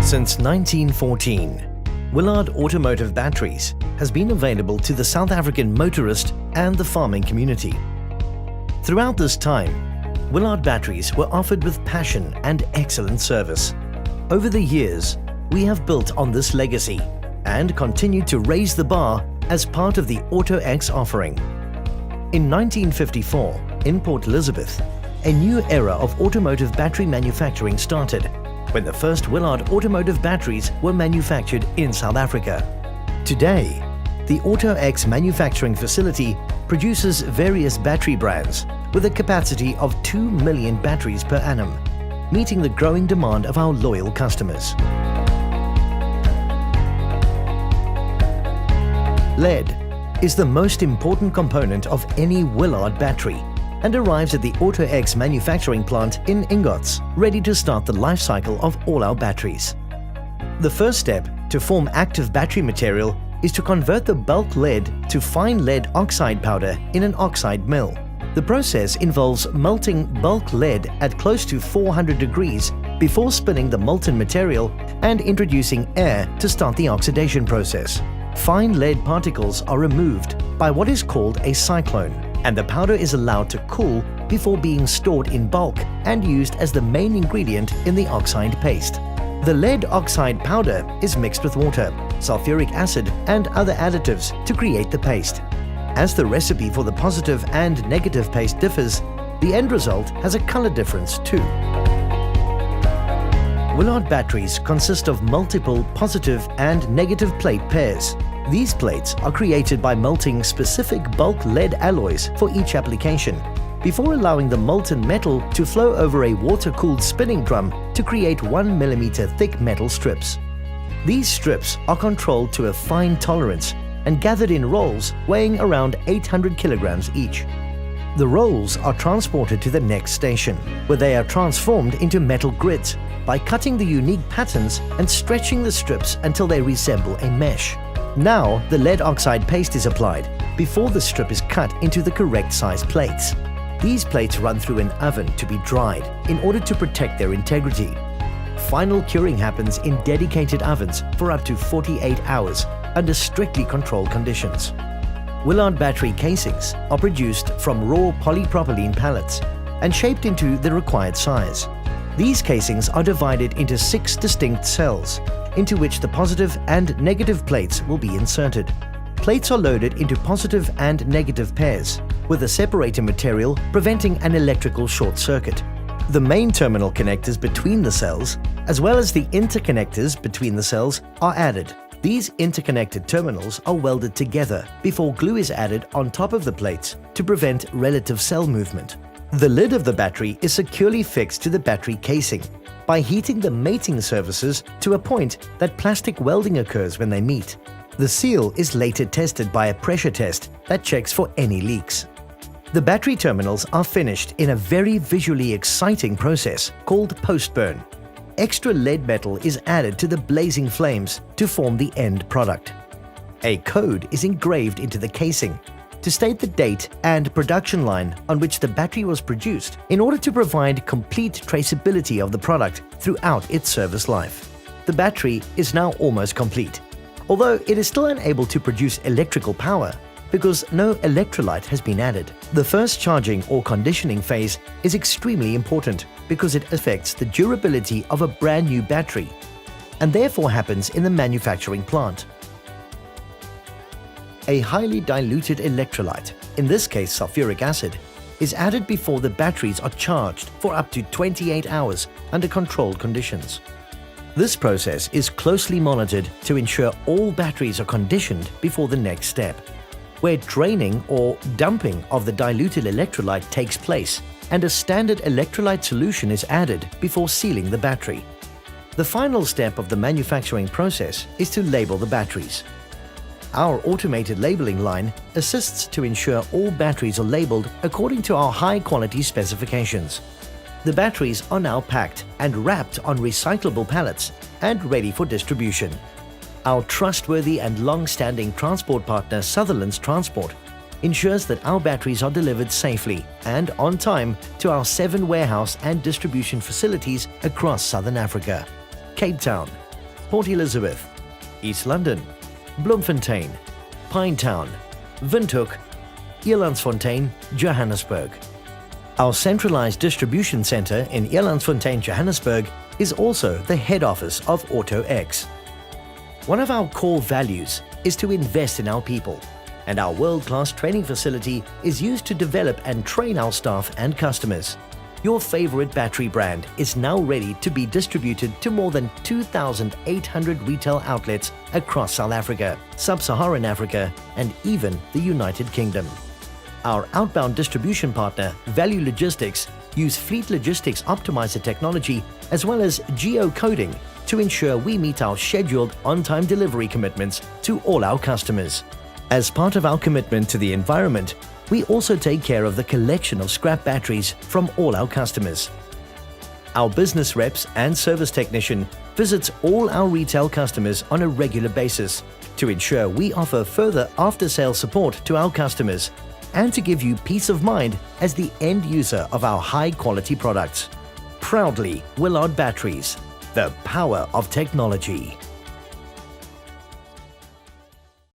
Since 1914, Willard Automotive Batteries has been available to the South African motorist and the farming community. Throughout this time, Willard batteries were offered with passion and excellent service. Over the years, we have built on this legacy and continue to raise the bar as part of the AutoX offering. In 1954, in Port Elizabeth, a new era of automotive battery manufacturing started when the first Willard automotive batteries were manufactured in South Africa. Today, the AutoX manufacturing facility produces various battery brands with a capacity of 2 million batteries per annum, meeting the growing demand of our loyal customers. Lead is the most important component of any Willard battery and arrives at the AutoX manufacturing plant in ingots, ready to start the life cycle of all our batteries. The first step to form active battery material is to convert the bulk lead to fine lead oxide powder in an oxide mill. The process involves melting bulk lead at close to 400 degrees before spinning the molten material and introducing air to start the oxidation process. Fine lead particles are removed by what is called a cyclone, and the powder is allowed to cool before being stored in bulk and used as the main ingredient in the oxide paste. The lead oxide powder is mixed with water, sulfuric acid and other additives to create the paste. As the recipe for the positive and negative paste differs, the end result has a color difference too. Willard batteries consist of multiple positive and negative plate pairs. These plates are created by melting specific bulk lead alloys for each application, before allowing the molten metal to flow over a water-cooled spinning drum to create 1 mm thick metal strips. These strips are controlled to a fine tolerance and gathered in rolls weighing around 800 kilograms each. The rolls are transported to the next station, where they are transformed into metal grids by cutting the unique patterns and stretching the strips until they resemble a mesh. Now the lead oxide paste is applied before the strip is cut into the correct size plates. These plates run through an oven to be dried in order to protect their integrity. Final curing happens in dedicated ovens for up to 48 hours under strictly controlled conditions. Willard battery casings are produced from raw polypropylene pellets and shaped into the required size. These casings are divided into 6 distinct cells, into which the positive and negative plates will be inserted. Plates are loaded into positive and negative pairs, with a separator material preventing an electrical short circuit. The main terminal connectors between the cells, as well as the interconnectors between the cells, are added. These interconnected terminals are welded together before glue is added on top of the plates to prevent relative cell movement. The lid of the battery is securely fixed to the battery casing by heating the mating surfaces to a point that plastic welding occurs when they meet. The seal is later tested by a pressure test that checks for any leaks. The battery terminals are finished in a very visually exciting process called post-burn. Extra lead metal is added to the blazing flames to form the end product. A code is engraved into the casing to state the date and production line on which the battery was produced in order to provide complete traceability of the product throughout its service life. The battery is now almost complete, although it is still unable to produce electrical power because no electrolyte has been added. The first charging or conditioning phase is extremely important because it affects the durability of a brand new battery and therefore happens in the manufacturing plant. A highly diluted electrolyte, in this case sulfuric acid, is added before the batteries are charged for up to 28 hours under controlled conditions. This process is closely monitored to ensure all batteries are conditioned before the next step, where draining or dumping of the diluted electrolyte takes place and a standard electrolyte solution is added before sealing the battery. The final step of the manufacturing process is to label the batteries. Our automated labeling line assists to ensure all batteries are labeled according to our high-quality specifications. The batteries are now packed and wrapped on recyclable pallets and ready for distribution. Our trustworthy and long-standing transport partner Sutherland's Transport ensures that our batteries are delivered safely and on time to our 7 warehouse and distribution facilities across Southern Africa: Cape Town, Port Elizabeth, East London, Bloemfontein, Pinetown, Windhoek, Elandsfontein, Johannesburg. Our centralized distribution center in Elandsfontein, Johannesburg is also the head office of AutoX. One of our core values is to invest in our people, and our world-class training facility is used to develop and train our staff and customers. Your favorite battery brand is now ready to be distributed to more than 2,800 retail outlets across South Africa, Sub-Saharan Africa, and even the United Kingdom. Our outbound distribution partner, Value Logistics, use Fleet Logistics Optimizer technology as well as geocoding to ensure we meet our scheduled on-time delivery commitments to all our customers. As part of our commitment to the environment, we also take care of the collection of scrap batteries from all our customers. Our business reps and service technician visits all our retail customers on a regular basis to ensure we offer further after-sales support to our customers and to give you peace of mind as the end user of our high-quality products. Proudly, Willard Batteries, the power of technology.